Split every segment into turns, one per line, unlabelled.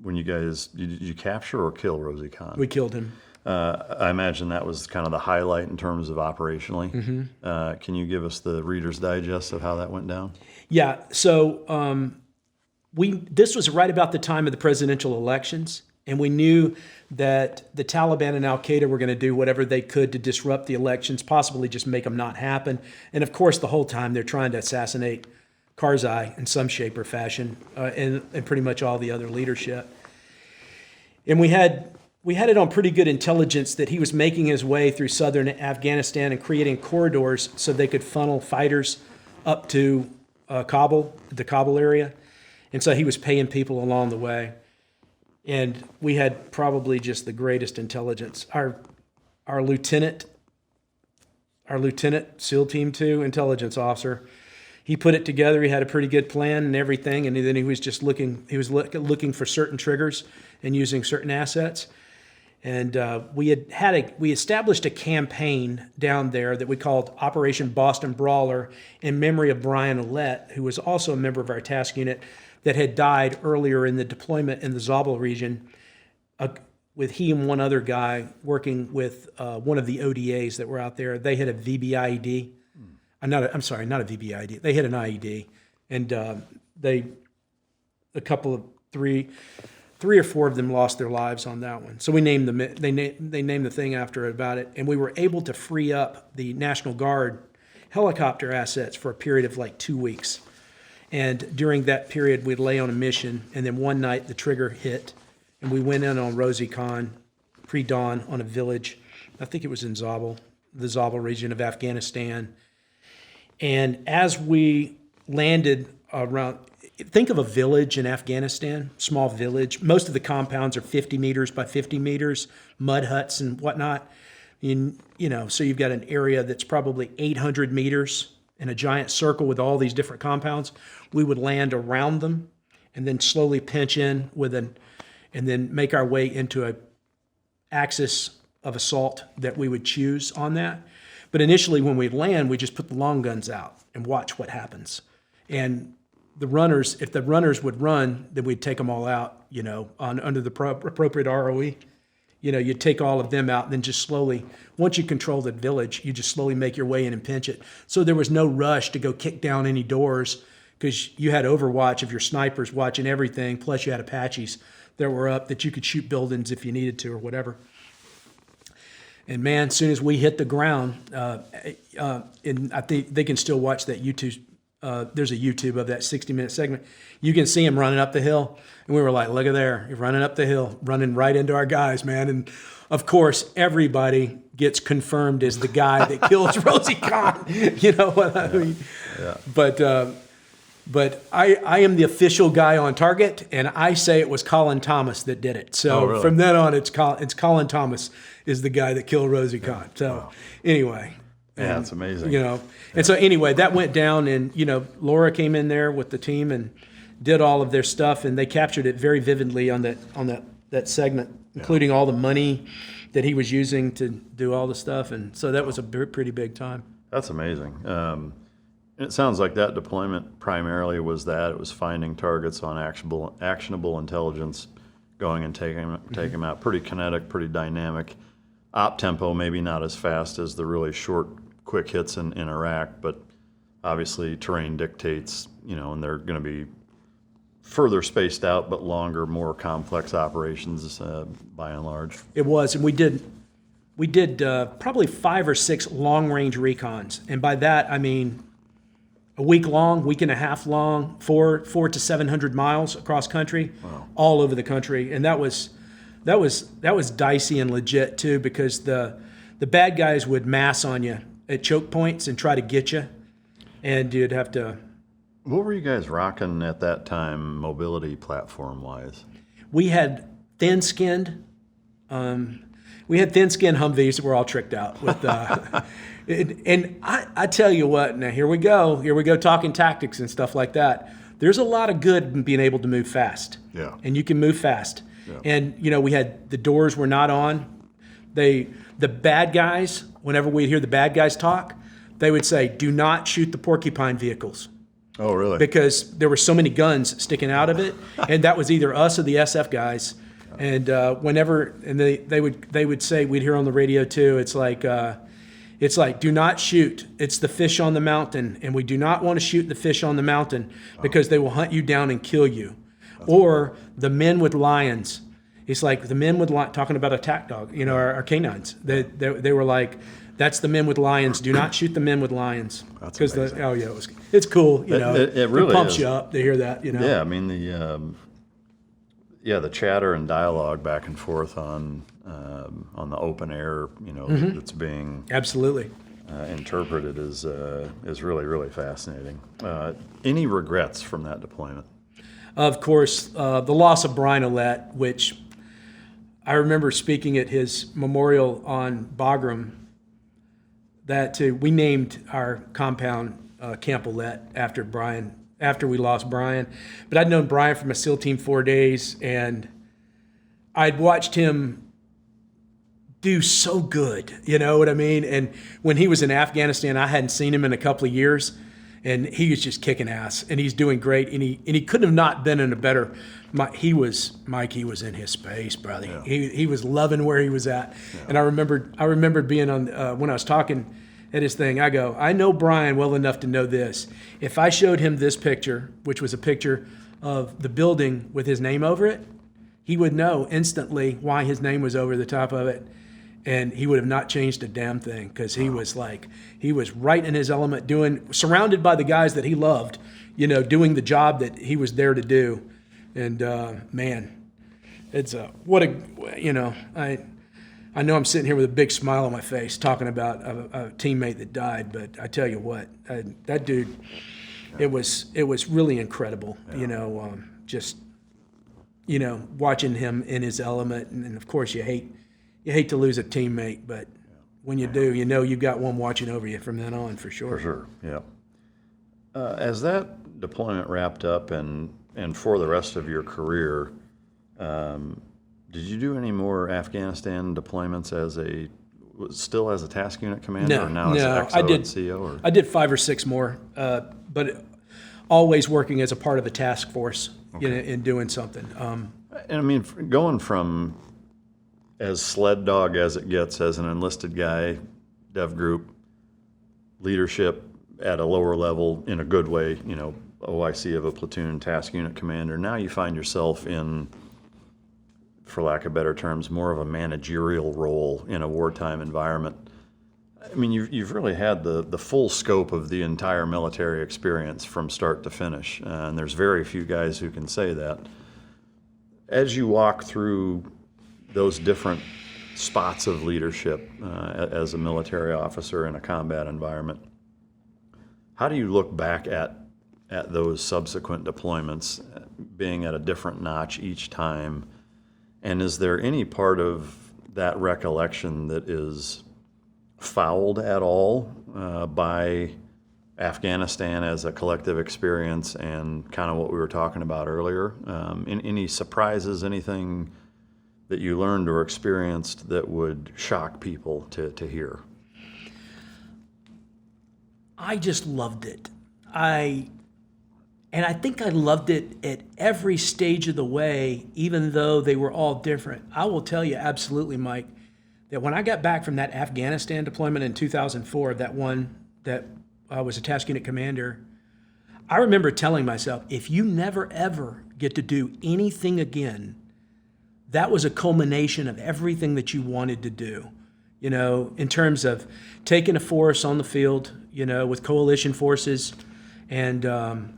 when you guys, did you capture or kill Rosie Khan?
We killed him.
I imagine that was kind of the highlight in terms of operationally. Can you give us the Reader's Digest of how that went down?
Yeah. So this was right about the time of the presidential elections, and we knew that the Taliban and Al Qaeda were going to do whatever they could to disrupt the elections, possibly just make them not happen. And of course, the whole time they're trying to assassinate Karzai in some shape or fashion, and pretty much all the other leadership. And we had it on pretty good intelligence that he was making his way through southern Afghanistan and creating corridors so they could funnel fighters up to Kabul, the Kabul area. And so he was paying people along the way. And we had probably just the greatest intelligence. Our lieutenant, SEAL Team 2 intelligence officer, he put it together. He had a pretty good plan and everything. And then he was just looking for certain triggers and using certain assets. And we established a campaign down there that we called Operation Boston Brawler in memory of Brian Ouellette, who was also a member of our task unit that had died earlier in the deployment in the Zabul region, with he and one other guy working with one of the ODAs that were out there. They had a VBIED. Not a VBIED. They had an IED, and three or four of them lost their lives on that one. So we named them. They named the thing after it about it, and we were able to free up the National Guard helicopter assets for a period of like 2 weeks. And during that period, we'd lay on a mission, and then one night the trigger hit, and we went in on Rosie Khan pre-dawn on a village. I think it was in Zabul, the Zabul region of Afghanistan. And as we landed around, think of a village in Afghanistan, small village. Most of the compounds are 50 meters by 50 meters, mud huts and whatnot. So you've got an area that's probably 800 meters in a giant circle with all these different compounds. We would land around them and then slowly pinch in and then make our way into a axis of assault that we would choose on that. But initially when we land, we just put the long guns out and watch what happens. And if the runners would run, then we'd take them all out, under the appropriate ROE. You'd take all of them out and then just slowly, once you control the village, you just slowly make your way in and pinch it. So there was no rush to go kick down any doors because you had Overwatch of your snipers watching everything, plus you had Apaches that were up that you could shoot buildings if you needed to or whatever. And man, as soon as we hit the ground, and I think they can still watch that YouTube. There's a YouTube of that 60-minute segment. You can see him running up the hill. And we were like, look at there. You're running up the hill, running right into our guys, man. And of course, everybody gets confirmed as the guy that kills Rosie Khan. You know what I mean? Yeah. But I am the official guy on target, and I say it was Colin Thomas that did it. So really? From then on, it's Colin Thomas is the guy that killed Rosie Khan. So anyway.
Yeah, it's amazing.
And so anyway, that went down, and Laura came in there with the team and did all of their stuff, and they captured it very vividly on that segment, including all the money that he was using to do all the stuff, and so that was a pretty big time.
That's amazing. It sounds like that deployment primarily was that it was finding targets on actionable intelligence, going and taking them out. Pretty kinetic, pretty dynamic. Op tempo maybe not as fast as the really short, quick hits in Iraq, but obviously terrain dictates, and they're going to be further spaced out, but longer, more complex operations by and large.
It was, and we did probably 5 or 6 long-range recons, and by that I mean a week long, week and a half long, 400 to 700 miles across country, all over the country, and that was dicey and legit too, because the bad guys would mass on you at choke points and try to get you, and you'd have to.
What were you guys rocking at that time, mobility platform wise?
We had thin-skinned Humvees that were all tricked out with. And I tell you what, now here we go talking tactics and stuff like that. There's a lot of good in being able to move fast.
Yeah.
And you can move fast. Yeah. And we had the doors were not on. The bad guys, whenever we hear the bad guys talk, they would say, "Do not shoot the porcupine vehicles."
Oh, really?
Because there were so many guns sticking out of it, and that was either us or the SF guys. And they would say, we'd hear on the radio too, it's like, do not shoot. It's the fish on the mountain, and we do not want to shoot the fish on the mountain because they will hunt you down and kill you. Or the men with lions. It's like the men with talking about attack dog, our canines. They were like, that's the men with lions. Do not shoot the men with lions.
That's
because
amazing.
it's cool.
It really
pumps
is.
you up to hear that.
Yeah, I mean the chatter and dialogue back and forth on the open air, that's being
Absolutely.
Interpreted is really, really fascinating. Any regrets from that deployment?
Of course, the loss of Brian Ouellette, which I remember speaking at his memorial on Bagram, that we named our compound Camp Ouellette after Brian, after we lost Brian. But I'd known Brian from a SEAL Team 4 days, and I'd watched him do so good, you know what I mean? And when he was in Afghanistan, I hadn't seen him in a couple of years, and he was just kicking ass, and he's doing great, and he couldn't have not been in a better. He was in his space, brother. Yeah. He was loving where he was at, yeah. And I remember being on when I was talking at his thing. I go, I know Brian well enough to know this. If I showed him this picture, which was a picture of the building with his name over it, he would know instantly why his name was over the top of it. And he would have not changed a damn thing, because he was right in his element, surrounded by the guys that he loved, doing the job that he was there to do. And man, it's I know I'm sitting here with a big smile on my face talking about a teammate that died, but I tell you what, that dude, it was really incredible, just watching him in his element, and of course you hate to lose a teammate, but when you do, you've got one watching over you from then on, for sure.
For sure, yeah. As that deployment wrapped up and for the rest of your career, did you do any more Afghanistan deployments still as a task unit commander, or now as an XO and CO? Or?
I did 5 or 6 more, but always working as a part of a task force, in doing something.
And I mean, going from as sled dog as it gets as an enlisted guy, dev group, leadership at a lower level in a good way, OIC of a platoon, task unit commander. Now you find yourself in, for lack of better terms, more of a managerial role in a wartime environment. I mean, you've really had the full scope of the entire military experience from start to finish, and there's very few guys who can say that. As you walk through those different spots of leadership as a military officer in a combat environment, how do you look back at those subsequent deployments, being at a different notch each time? And is there any part of that recollection that is fouled at all by Afghanistan as a collective experience and kind of what we were talking about earlier? Any surprises, anything that you learned or experienced that would shock people to hear?
I just loved it. I think I loved it at every stage of the way, even though they were all different. I will tell you absolutely, Mike, that when I got back from that Afghanistan deployment in 2004, that one that was a task unit commander, I remember telling myself, if you never ever get to do anything again, that was a culmination of everything that you wanted to do, in terms of taking a force on the field, with coalition forces and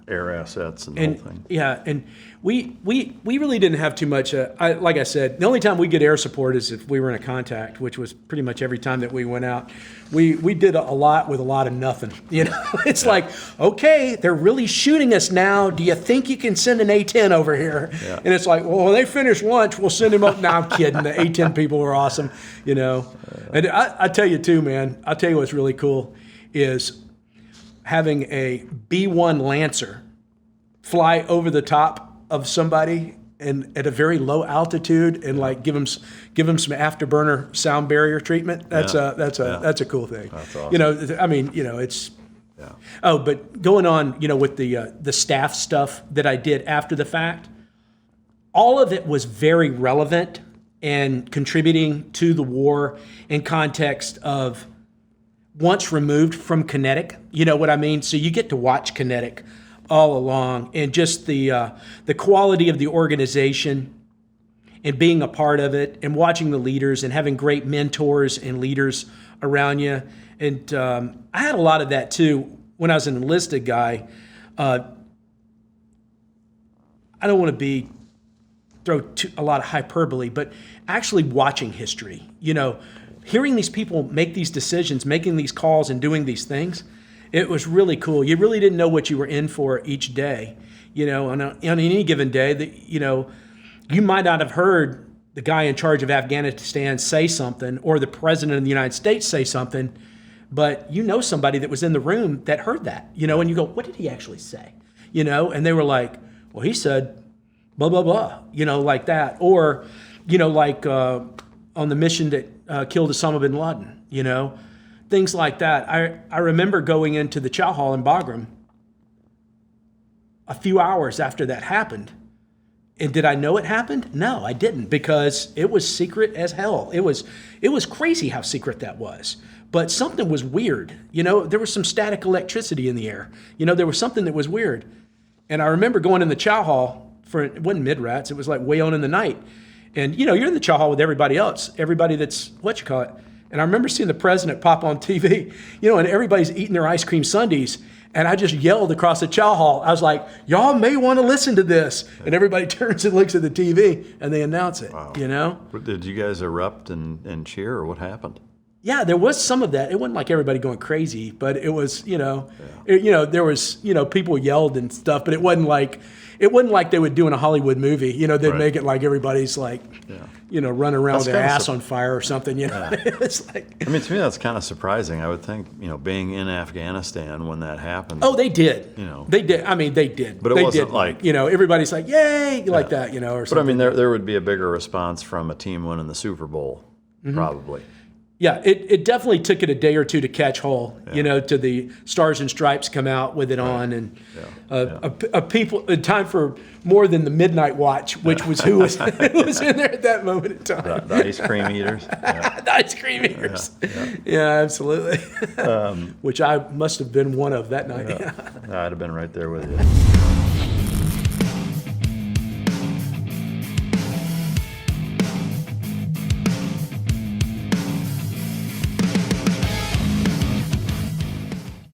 air assets and the whole thing.
Yeah, and we really didn't have too much. Like I said, the only time we get air support is if we were in a contact, which was pretty much every time that we went out. We did a lot with a lot of nothing. It's like, okay, they're really shooting us now. Do you think you can send an A-10 over here? Yeah. And it's like, well, when they finish lunch, we'll send them up. No, I'm kidding. The A-10 people were awesome. And I tell you too, man. I'll tell you what's really cool is having a B-1 Lancer fly over the top of somebody and at a very low altitude and like give them some afterburner sound barrier treatment. That's a cool thing.
That's awesome.
I mean, it's
Yeah.
Oh, but going on, with the staff stuff that I did after the fact, all of it was very relevant and contributing to the war in context of once removed from kinetic. You know what I mean? So you get to watch kinetic all along, and just the quality of the organization and being a part of it and watching the leaders and having great mentors and leaders around you. And I had a lot of that too when I was an enlisted guy. I don't want to throw a lot of hyperbole, but actually watching history, hearing these people make these decisions, making these calls and doing these things, it was really cool. You really didn't know what you were in for each day, on any given day that, you might not have heard the guy in charge of Afghanistan say something or the president of the United States say something, but somebody that was in the room that heard that, and you go, what did he actually say? And they were like, well, he said blah, blah, blah, like that. Or, like on the mission that killed Osama bin Laden, things like that. I remember going into the chow hall in Bagram a few hours after that happened. And did I know it happened? No, I didn't, because it was secret as hell. It was crazy how secret that was. But something was weird. There was some static electricity in the air. There was something that was weird. And I remember going in the chow hall it wasn't mid-rats, it was like way on in the night. And, you're in the chow hall with everybody else, everybody that's, And I remember seeing the president pop on TV, and everybody's eating their ice cream sundaes. And I just yelled across the chow hall. I was like, y'all may want to listen to this. And everybody turns and looks at the TV and they announce it,
Wow. Did you guys erupt and cheer, or what happened?
Yeah, there was some of that. It wasn't like everybody going crazy, but it was, there was, people yelled and stuff, but it wasn't like they would do in a Hollywood movie. They'd
Right.
make it like everybody's like, running around
That's
with their
kinda
ass on fire or something. It's like,
I mean, to me, that's kind of surprising. I would think, being in Afghanistan when that happened.
oh, they did. They did. I mean, they did.
But it
they
wasn't
did.
like-
everybody's like, yay, like that, or something.
But I mean, there would be a bigger response from a team winning the Super Bowl, probably.
Yeah, it definitely took it a day or two to catch hold, to the Stars and Stripes come out with it on, and a time for more than the midnight watch, which was who was in there at that moment in time.
The ice cream eaters. Yeah.
The ice cream eaters. Yeah, absolutely. Which I must have been one of that night.
I'd have been right there with you.